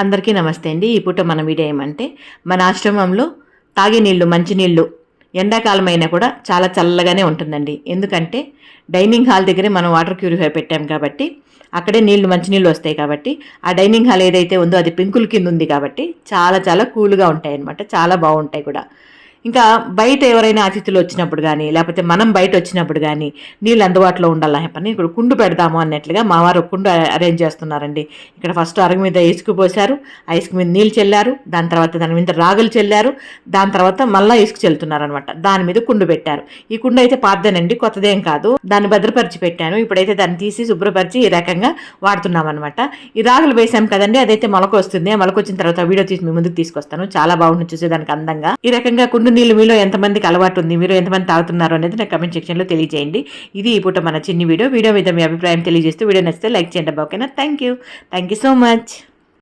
అందరికీ నమస్తే అండి. ఈ పూట మన వీడియో ఏమంటే మన ఆశ్రమంలో తాగే నీళ్లు మంచినీళ్ళు ఎండాకాలం అయినా కూడా చాలా చల్లగానే ఉంటుందండి. ఎందుకంటే డైనింగ్ హాల్ దగ్గరే మనం వాటర్ ప్యూరిఫై పెట్టాం కాబట్టి అక్కడే మంచినీళ్ళు వస్తాయి కాబట్టి ఆ డైనింగ్ హాల్ ఏదైతే ఉందో అది పెంకుల కింద ఉంది కాబట్టి చాలా చాలా కూల్గా ఉంటాయి అన్నమాట. చాలా బాగుంటాయి కూడా. ఇంకా బయట ఎవరైనా అతిథులు వచ్చినప్పుడు కానీ లేకపోతే మనం బయట వచ్చినప్పుడు కానీ నీళ్ళు అందుబాటులో ఉండాలి పని ఇక్కడ కుండు పెడదాము అన్నట్లుగా మా వారు కుండు అరేంజ్ చేస్తున్నారండి. ఇక్కడ ఫస్ట్ అరుగు మీద ఇసుక పోసారు, ఆ ఇసుక మీద నీళ్ళు చల్లారు, దాని తర్వాత దాని మీద రాగులు చల్లారు, దాని తర్వాత మళ్ళీ ఇసుక చల్లుతున్నారు అనమాట. దాని మీద కుండు పెట్టారు. ఈ కుండు అయితే పాతదేనండి, కొత్తదేం కాదు. దాన్ని భద్రపరిచి పెట్టాను. ఇప్పుడైతే దాన్ని తీసి శుభ్రపరిచి ఈ రకంగా వాడుతున్నాం అనమాట. ఈ రాగులు వేసాం కదండి, అదైతే మొలక వస్తుంది. మొలక వచ్చిన తర్వాత వీడియో తీసి మీ ముందుకు తీసుకొస్తాను. చాలా బాగుంటుంది చూసేదానికి అందంగా. ఈ రకంగా కుండు నీళ్ళు మీలో ఎంతమందికి అలవాటు ఉంది, మీరు ఎంతమంది తాగుతున్నారు అనేది నాకు కమెంట్ సెక్షన్లో తెలియజేయండి. ఇది ఈ పూట మన చిన్ని వీడియో మీద మీ అభిప్రాయం తెలియజేస్తూ వీడియో నచ్చితే లైక్ చేయండి. ఓకేనా? Thank you so much.